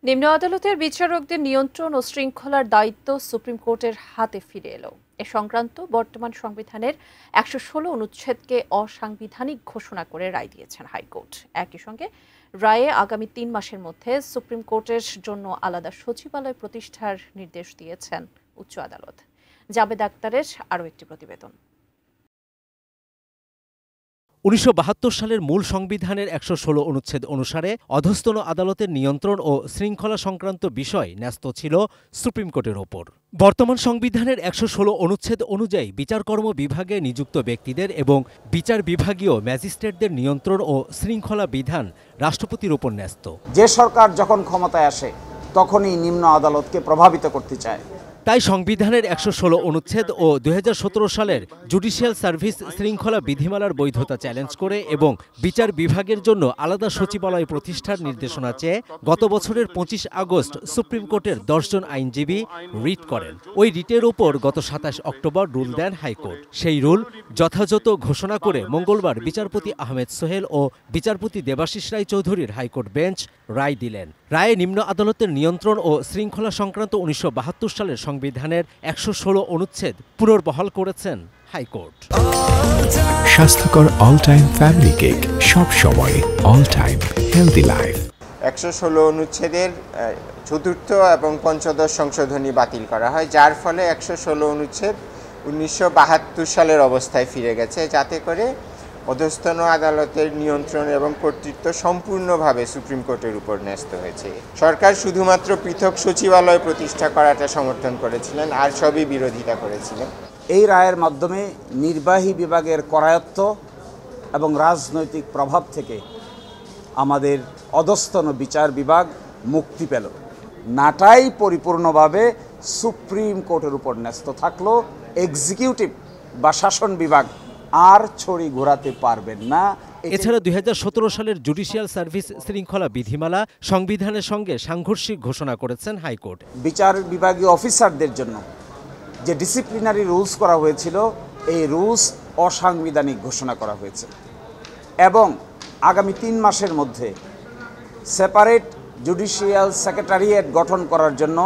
নিম্ন আদালতের বিচারকদের নিয়ন্ত্রণ ও শৃঙ্খলার দায়িত্ব সুপ্রিম কোর্টের হাতে ফিরে এলো। এ সংক্রান্ত বর্তমান সংবিধানের ১১৬ অনুচ্ছেদকে অসাংবিধানিক ঘোষণা করে রায় দিয়েছেন হাইকোর্ট। একই সঙ্গে রায়ে আগামী ৩ মাসের মধ্যে সুপ্রিম কোর্টের জন্য আলাদা সচিবালয় প্রতিষ্ঠার নির্দেশ দিয়েছেন উচ্চ আদালত। জাবেদ আক্তারের আরও একটি প্রতিবেদন। ১৯৭২ সালের মূল সংবিধানের ১১৬ অনুচ্ছেদ অনুসারে অধস্তন আদালতের নিয়ন্ত্রণ ও শৃঙ্খলা সংক্রান্ত বিষয় ন্যস্ত ছিল সুপ্রিম কোর্টের ওপর। বর্তমান সংবিধানের ১১৬ অনুচ্ছেদ অনুযায়ী বিচারকর্ম বিভাগে নিযুক্ত ব্যক্তিদের এবং বিচার বিভাগীয় ম্যাজিস্ট্রেটদের নিয়ন্ত্রণ ও শৃঙ্খলা বিধান রাষ্ট্রপতির ওপর ন্যস্ত। যে সরকার যখন ক্ষমতায় আসে তখনই নিম্ন আদালতকে প্রভাবিত করতে চায়। তাই সংবিধানের ১১৬ অনুচ্ছেদ ও ২০১৭ সালের জুডিশিয়াল সার্ভিস শৃঙ্খলা বিধিমালার বৈধতা চ্যালেঞ্জ করে এবং বিচার বিভাগের জন্য আলাদা সচিবালয় প্রতিষ্ঠার নির্দেশনা চেয়ে গত বছরের ২৫ আগস্ট সুপ্রিম কোর্টের ১০ জন আইনজীবী রিট করেন। ওই রিটের ওপর গত ২৭ অক্টোবর রুল দেন হাইকোর্ট। সেই রুল যথাযথ ঘোষণা করে মঙ্গলবার বিচারপতি আহমেদ সোহেল ও বিচারপতি দেবাশিস রায় চৌধুরীর হাইকোর্ট বেঞ্চ রায় দিলেন। রায়ে নিম্ন আদালতের নিয়ন্ত্রণ ও শৃঙ্খলা সংক্রান্ত ১৯৭২ সালের সংবিধানের ১১৬ অনুচ্ছেদ পুনর্বহাল করেছেন হাইকোর্ট। স্বাস্থ্যকর অল টাইম ফ্যামিলি কেক, সব সময় অল টাইম হেলদি লাইফ। ১১৬ অনুচ্ছেদের চতুর্থ এবং পঞ্চদশ সংশোধনী বাতিল করা হয়, যার ফলে ১১৬ অনুচ্ছেদ ১৯৭২ সালের অবস্থায় ফিরে গেছে, যাতে করে অধস্তন আদালতের নিয়ন্ত্রণ এবং কর্তৃত্ব সম্পূর্ণভাবে সুপ্রিম কোর্টের উপর ন্যস্ত হয়েছে। সরকার শুধুমাত্র পৃথক সচিবালয় প্রতিষ্ঠা করাটা সমর্থন করেছিলেন, আর সবই বিরোধিতা করেছিলেন। এই রায়ের মাধ্যমে নির্বাহী বিভাগের করায়ত্ত এবং রাজনৈতিক প্রভাব থেকে আমাদের অধস্তন বিচার বিভাগ মুক্তি পেল। নাটাই পরিপূর্ণভাবে সুপ্রিম কোর্টের উপর ন্যস্ত থাকলো। এক্সিকিউটিভ বা শাসন বিভাগ আর ছড়ি ঘোরাতে পারবেন না। এছাড়া ২০১৭ সালের জুডিশিয়াল সার্ভিস শৃঙ্খলা বিধিমালা সংবিধানের সঙ্গে সাংঘর্ষিক ঘোষণা করেছেন হাইকোর্ট। বিচার বিভাগীয় অফিসারদের জন্য যে ডিসিপ্লিনারি রুলস করা হয়েছিল, এই রুলস অসাংবিধানিক ঘোষণা করা হয়েছে এবং আগামী ৩ মাসের মধ্যে সেপারেট জুডিশিয়াল সেক্রেটারিয়েট গঠন করার জন্য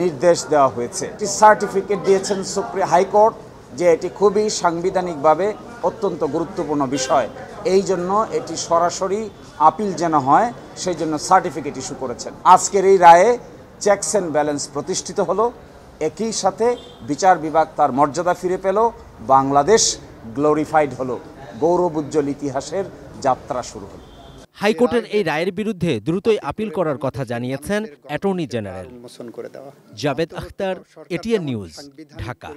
নির্দেশ দেওয়া হয়েছে। একটি সার্টিফিকেট দিয়েছেন সুপ্রিম হাইকোর্ট যে এটি খুবই সাংবিধানিকভাবে অত্যন্ত গুরুত্বপূর্ণ বিষয়, এই জন্য এটি সরাসরি আপিল যেন হয় সেই জন্য সার্টিফিকেট ইস্যু করেছেন। আজকের এই রায়ে চেকস অ্যান্ড ব্যালেন্স প্রতিষ্ঠিত হলো, একই সাথে বিচার বিভাগ তার মর্যাদা ফিরে পেল, বাংলাদেশ গ্লোরিফাইড হলো, গৌরবোজ্জ্বল ইতিহাসের যাত্রা শুরু হলো। হাইকোর্টের এই রায়ের বিরুদ্ধে দ্রুতই আপিল করার কথা জানিয়েছেন attorney general. Javed Akhtar, ATN News, Dhaka.